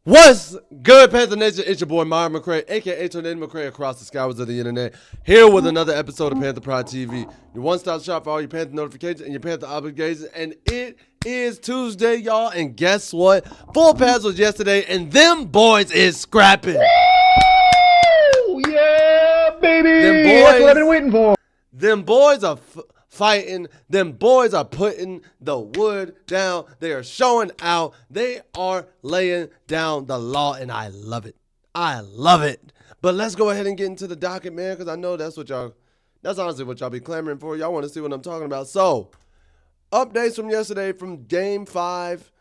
What's good, Panther Nation? It's your boy, Myron McRae, a.k.a. Tornado McRae across the skies of the internet, here with another episode of Panther Pride TV, your one-stop shop for all your Panther notifications and your Panther obligations. And it is Tuesday, y'all, and guess what? Full pads was yesterday, and them boys is scrapping. Woo! Yeah, baby! That's what I've been waiting for. Them boys are fighting. Them boys are putting the wood down. They are showing out. They are laying down the law, and I love it. I love it. But let's go ahead and get into the docket, man, because I know that's honestly what y'all be clamoring for. Y'all want to see what I'm talking about. So, updates from yesterday from day 5,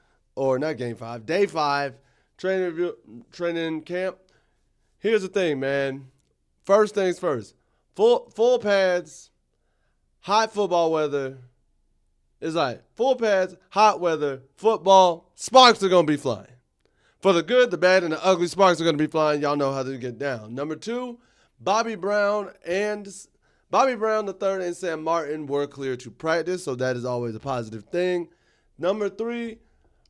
training camp. Here's the thing, man. First things first. Full pads. Hot football weather. It's like full pads, hot weather, football, sparks are going to be flying. For the good, the bad, and the ugly, sparks are going to be flying. Y'all know how to get down. Number 2, Bobby Brown III and Sam Martin were clear to practice, so that is always a positive thing. Number 3,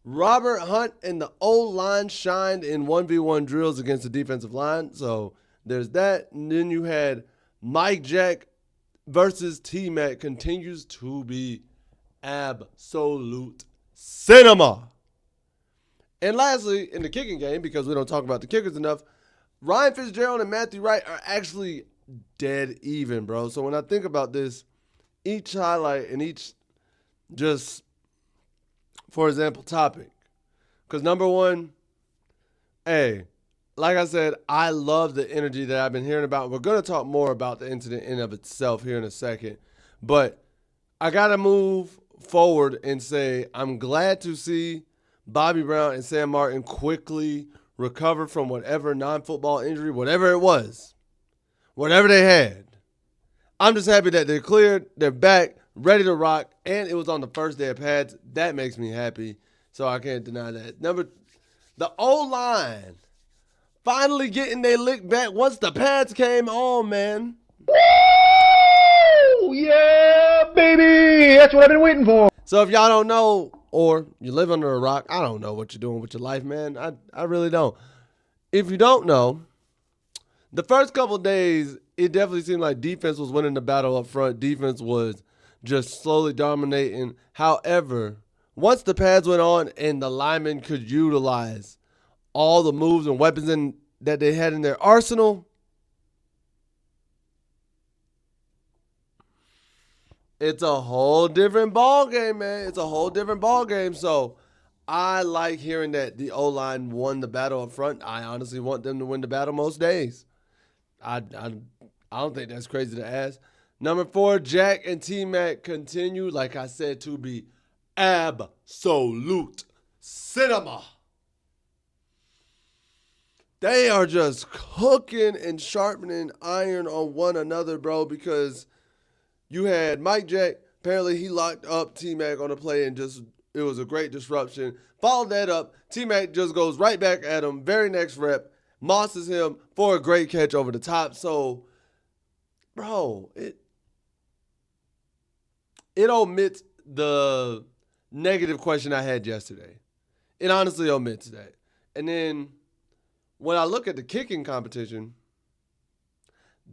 Robert Hunt and the O-line shined in 1v1 drills against the defensive line, so there's that. And then you had Mike Jack versus T-Mac continues to be absolute cinema. And lastly, in the kicking game, because we don't talk about the kickers enough, Ryan Fitzgerald and Matthew Wright are actually dead even, bro. So when I think about this, each highlight and each just, for example, topic. Because number 1, like I said, I love the energy that I've been hearing about. We're going to talk more about the incident in of itself here in a second. But I got to move forward and say I'm glad to see Bobby Brown and Sam Martin quickly recover from whatever non-football injury, whatever it was, whatever they had. I'm just happy that they're cleared, they're back, ready to rock, and it was on the first day of pads. That makes me happy, so I can't deny that. The O-line. Finally getting their lick back once the pads came on, man. Woo! Yeah, baby! That's what I've been waiting for. So if y'all don't know, or you live under a rock, I don't know what you're doing with your life, man. I really don't. If you don't know, the first couple of days, it definitely seemed like defense was winning the battle up front. Defense was just slowly dominating. However, once the pads went on and the linemen could utilize all the moves and weapons that they had in their arsenal, it's a whole different ball game, man. It's a whole different ball game. So I like hearing that the O-line won the battle up front. I honestly want them to win the battle most days. I don't think that's crazy to ask. Number 4, Jack and T-Mac continue, like I said, to be absolute cinema. They are just cooking and sharpening iron on one another, bro, because you had Mike Jack. Apparently, he locked up T-Mac on a play and it was a great disruption. Followed that up. T-Mac just goes right back at him. Very next rep. Mosses him for a great catch over the top. So, bro, it omits the negative question I had yesterday. It honestly omits that. And then when I look at the kicking competition,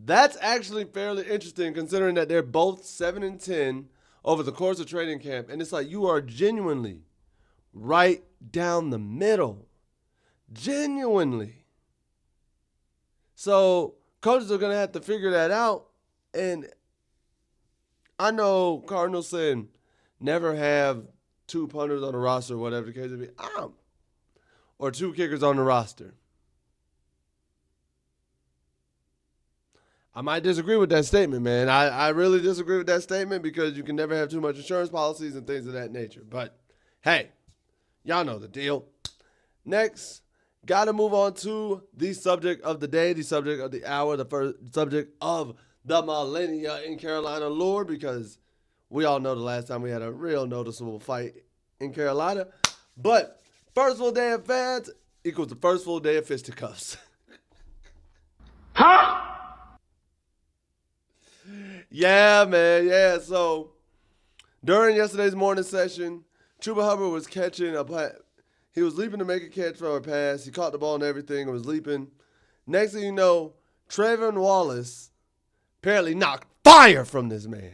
that's actually fairly interesting considering that they're both 7-10 over the course of training camp. And it's like you are genuinely right down the middle. Genuinely. So coaches are going to have to figure that out. And I know Cardinals saying never have 2 punters on the roster or whatever the case may be. Or 2 kickers on the roster. I might disagree with that statement, man. I really disagree with that statement because you can never have too much insurance policies and things of that nature. But, hey, y'all know the deal. Next, got to move on to the subject of the day, the subject of the hour, the first subject of the millennia in Carolina lore, because we all know the last time we had a real noticeable fight in Carolina. But first full day of fans equals the first full day of fisticuffs. Huh? Yeah, man. Yeah. So during yesterday's morning session, Chuba Hubbard was catching He was leaping to make a catch for a pass. He caught the ball and everything and was leaping. Next thing you know, Trayvon Wallace apparently knocked fire from this man.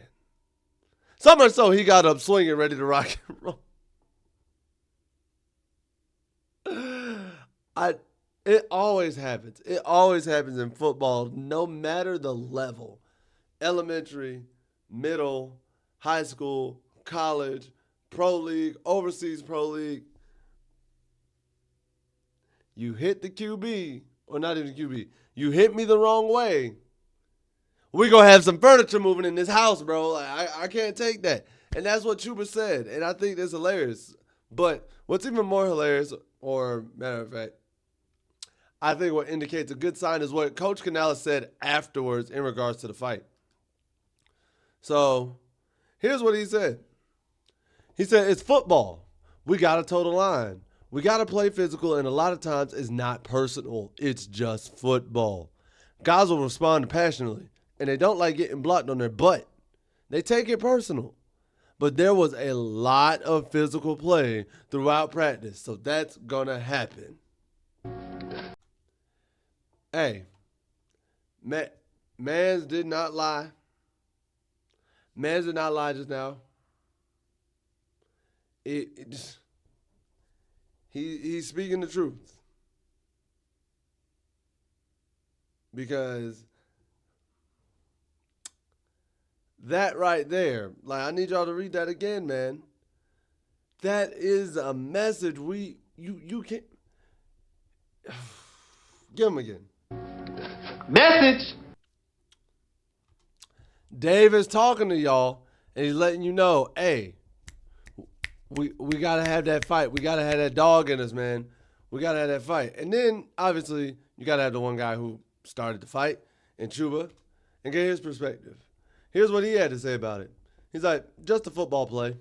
So much so he got up swinging, ready to rock and roll. It always happens. It always happens in football, no matter the level. Elementary, middle, high school, college, pro league, overseas pro league. You hit the QB, or not even QB. You hit me the wrong way. We gonna have some furniture moving in this house, bro. Like, I can't take that. And that's what Chuba said. And I think that's hilarious. But what's even more hilarious, or matter of fact, I think what indicates a good sign is what Coach Canales said afterwards in regards to the fight. So here's what he said. He said, it's football. We got to toe the line. We got to play physical, and a lot of times it's not personal. It's just football. Guys will respond passionately, and they don't like getting blocked on their butt. They take it personal. But there was a lot of physical play throughout practice, so that's going to happen. Hey, Mans did not lie. Mans did not lie just now. He's speaking the truth. Because that right there, like, I need y'all to read that again, man. That is a message you can't. Give him again. Message. Dave is talking to y'all, and he's letting you know, hey, we got to have that fight. We got to have that dog in us, man. We got to have that fight. And then, obviously, you got to have the one guy who started the fight, in Chuba, and get his perspective. Here's what he had to say about it. He's like, just a football play.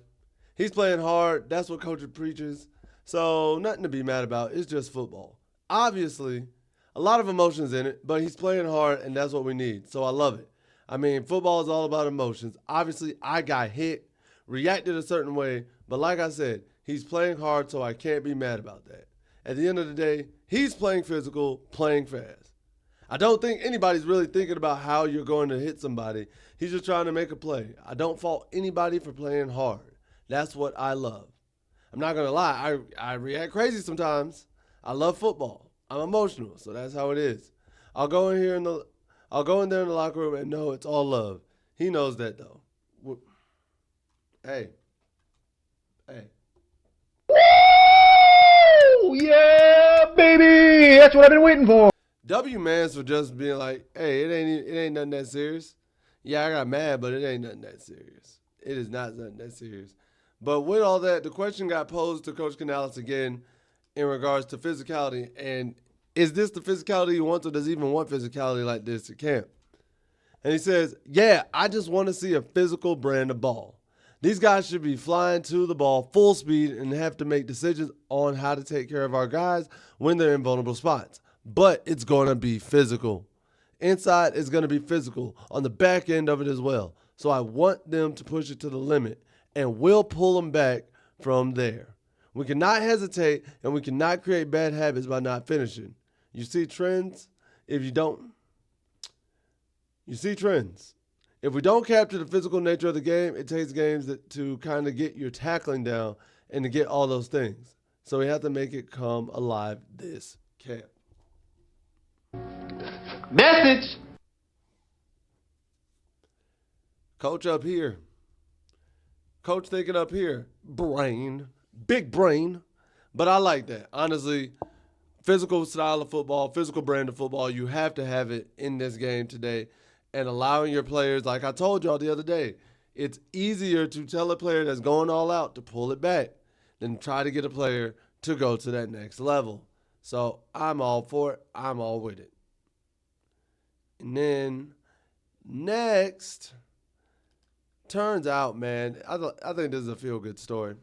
He's playing hard. That's what coach preaches. So nothing to be mad about. It's just football. Obviously, a lot of emotions in it, but he's playing hard, and that's what we need. So I love it. I mean, football is all about emotions. Obviously, I got hit, reacted a certain way, but like I said, he's playing hard, so I can't be mad about that. At the end of the day, he's playing physical, playing fast. I don't think anybody's really thinking about how you're going to hit somebody. He's just trying to make a play. I don't fault anybody for playing hard. That's what I love. I'm not going to lie. I react crazy sometimes. I love football. I'm emotional, so that's how it is. I'll go in there in the locker room and know it's all love. He knows that, though. Hey. Woo! Yeah, baby! That's what I've been waiting for. W Mans for just being like, hey, it ain't nothing that serious. Yeah, I got mad, but it ain't nothing that serious. It is not nothing that serious. But with all that, the question got posed to Coach Canales again in regards to physicality. And is this the physicality he wants, or does he even want physicality like this at camp? And he says, yeah, I just want to see a physical brand of ball. These guys should be flying to the ball full speed and have to make decisions on how to take care of our guys when they're in vulnerable spots. But it's going to be physical. Inside is going to be physical on the back end of it as well. So I want them to push it to the limit, and we'll pull them back from there. We cannot hesitate, and we cannot create bad habits by not finishing. You see trends? If we don't capture the physical nature of the game, it takes games to kind of get your tackling down and to get all those things. So we have to make it come alive this camp. Message. Coach up here. Coach thinking up here. Brain. Big brain. But I like that. Honestly, physical style of football, physical brand of football, you have to have it in this game today. And allowing your players, like I told y'all the other day, it's easier to tell a player that's going all out to pull it back than try to get a player to go to that next level. So I'm all for it. I'm all with it. And then next, turns out, man, I think this is a feel-good story.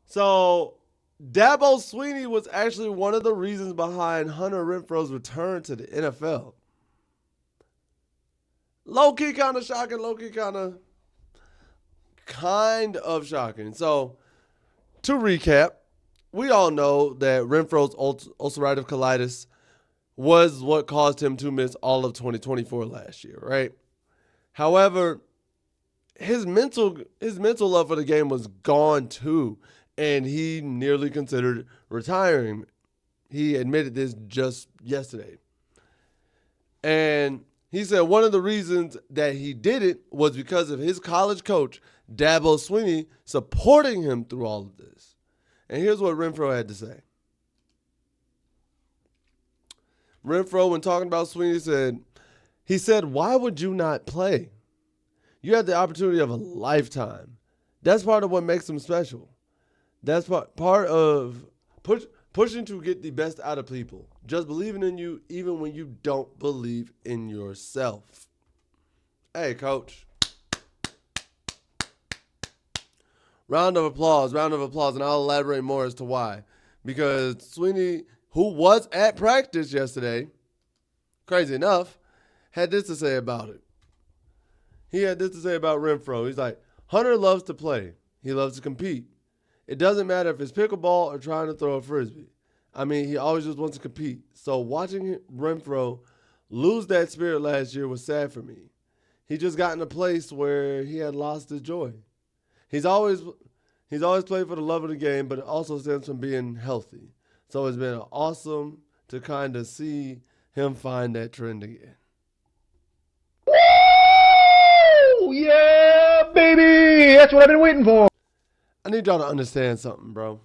So Dabo Swinney was actually one of the reasons behind Hunter Renfrow's return to the NFL. Low-key kind of shocking, low-key kind of shocking. So to recap, we all know that Renfrow's ulcerative colitis was what caused him to miss all of 2024 last year, right? However, his mental love for the game was gone too, and he nearly considered retiring. He admitted this just yesterday. And he said one of the reasons that he did it was because of his college coach, Dabo Swinney, supporting him through all of this. And here's what Renfrow had to say. Renfrow, when talking about Swinney, said, why would you not play? You had the opportunity of a lifetime. That's part of what makes him special. That's part of pushing to get the best out of people. Just believing in you even when you don't believe in yourself. Hey, coach. Round of applause, and I'll elaborate more as to why. Because Swinney, who was at practice yesterday, crazy enough, had this to say about it. He had this to say about Renfrow. He's like, Hunter loves to play. He loves to compete. It doesn't matter if it's pickleball or trying to throw a frisbee. I mean, he always just wants to compete. So watching Renfrow lose that spirit last year was sad for me. He just got in a place where he had lost his joy. He's always played for the love of the game, but it also stems from being healthy. So it's been awesome to kind of see him find that trend again. Woo! Yeah, baby! That's what I've been waiting for. I need y'all to understand something, bro.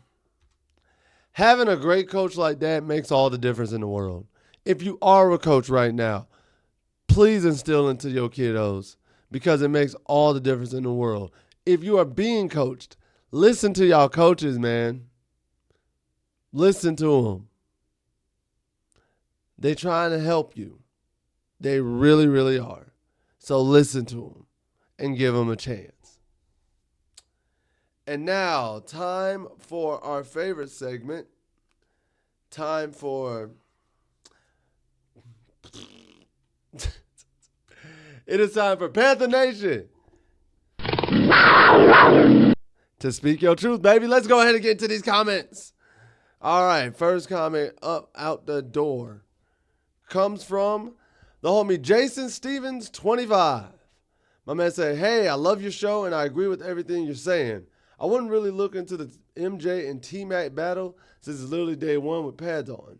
Having a great coach like that makes all the difference in the world. If you are a coach right now, please instill into your kiddos because it makes all the difference in the world. If you are being coached, listen to y'all coaches, man. Listen to them. They're trying to help you. They really, really are. So listen to them and give them a chance. And now, time for our favorite segment. Time for... It is time for Panther Nation to speak your truth, baby. Let's go ahead and get into these comments. All right, first comment up out the door comes from the homie Jason Stevens, 25. My man said, hey, I love your show and I agree with everything you're saying. I wouldn't really look into the MJ and T-Mac battle since it's literally day one with pads on.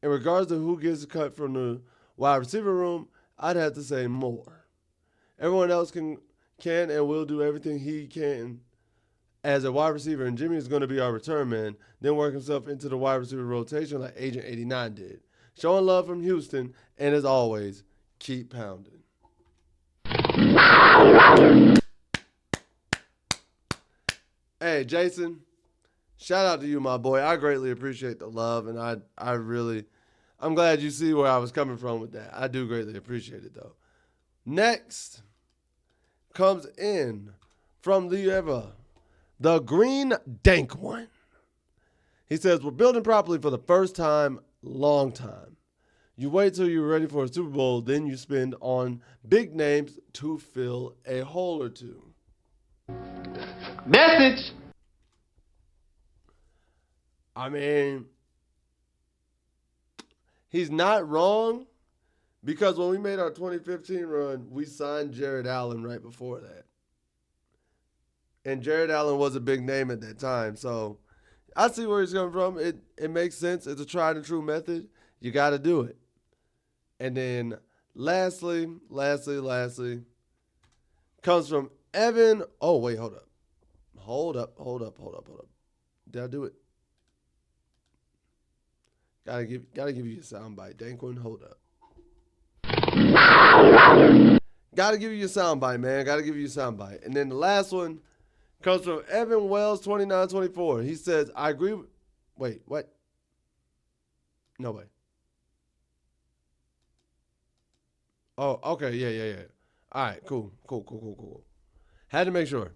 In regards to who gets a cut from the wide receiver room, I'd have to say more. Everyone else can and will do everything he can as a wide receiver, and Jimmy is going to be our return man, then work himself into the wide receiver rotation like Agent 89 did. Showing love from Houston, and as always, keep pounding. Hey, Jason, shout out to you, my boy. I greatly appreciate the love, and I'm glad you see where I was coming from with that. I do greatly appreciate it, though. Next comes in from the Green Dank one. He says, we're building properly for the first time, long time. You wait till you're ready for a Super Bowl, then you spend on big names to fill a hole or two. Message. I mean, he's not wrong because when we made our 2015 run, we signed Jared Allen right before that. And Jared Allen was a big name at that time. So I see where he's coming from. It makes sense. It's a tried and true method. You got to do it. And then lastly, comes from Evan. Oh, wait, hold up. Hold up. Did I do it? Gotta give you a soundbite. Danquin, hold up. Gotta give you a soundbite, man. Gotta give you a soundbite. And then the last one comes from Evan Wells, 2924. He says, I agree with... Wait, what? No way. Oh, okay, yeah. All right, cool. Had to make sure.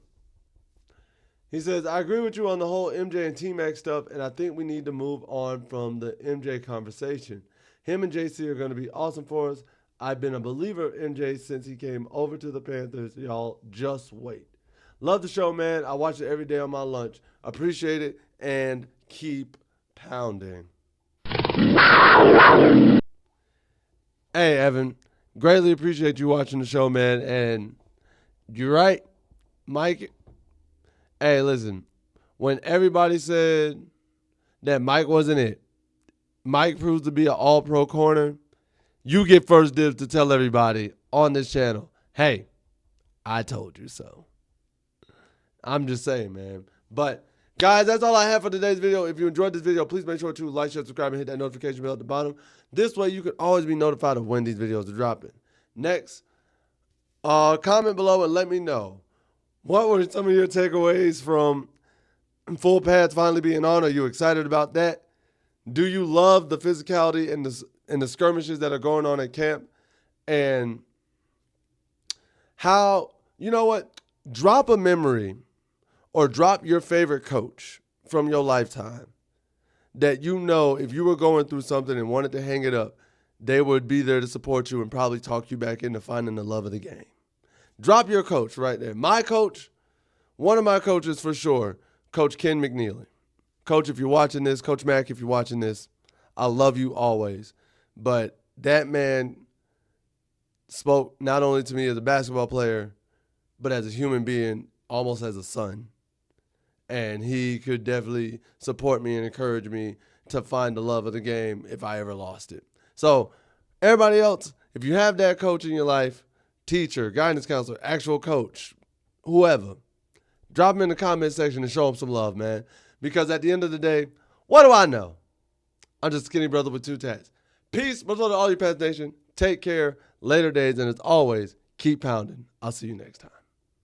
He says, I agree with you on the whole MJ and T-Mac stuff, and I think we need to move on from the MJ conversation. Him and JC are going to be awesome for us. I've been a believer of MJ since he came over to the Panthers. Y'all just wait. Love the show, man. I watch it every day on my lunch. Appreciate it, and keep pounding. Hey, Evan. Greatly appreciate you watching the show, man. And you're right, Mike. Hey, listen. When everybody said that Mike wasn't it, Mike proves to be an all-pro corner. You get first dibs to tell everybody on this channel, hey, I told you so. I'm just saying, man. But, guys, that's all I have for today's video. If you enjoyed this video, please make sure to like, share, subscribe, and hit that notification bell at the bottom. This way, you can always be notified of when these videos are dropping. Next, comment below and let me know, what were some of your takeaways from full pads finally being on? Are you excited about that? Do you love the physicality and the skirmishes that are going on at camp? And how, you know what? Drop a memory or drop your favorite coach from your lifetime that you know if you were going through something and wanted to hang it up, they would be there to support you and probably talk you back into finding the love of the game. Drop your coach right there. My coach, one of my coaches for sure, Coach Ken McNeely. Coach, if you're watching this, Coach Mack, if you're watching this, I love you always. But that man spoke not only to me as a basketball player, but as a human being, almost as a son. And he could definitely support me and encourage me to find the love of the game if I ever lost it. So everybody else, if you have that coach in your life, teacher, guidance counselor, actual coach, whoever, drop them in the comment section and show them some love, man. Because at the end of the day, what do I know? I'm just a skinny brother with 2 tats. Peace, much love to all you Pats Nation. Take care, later days, and as always, keep pounding. I'll see you next time.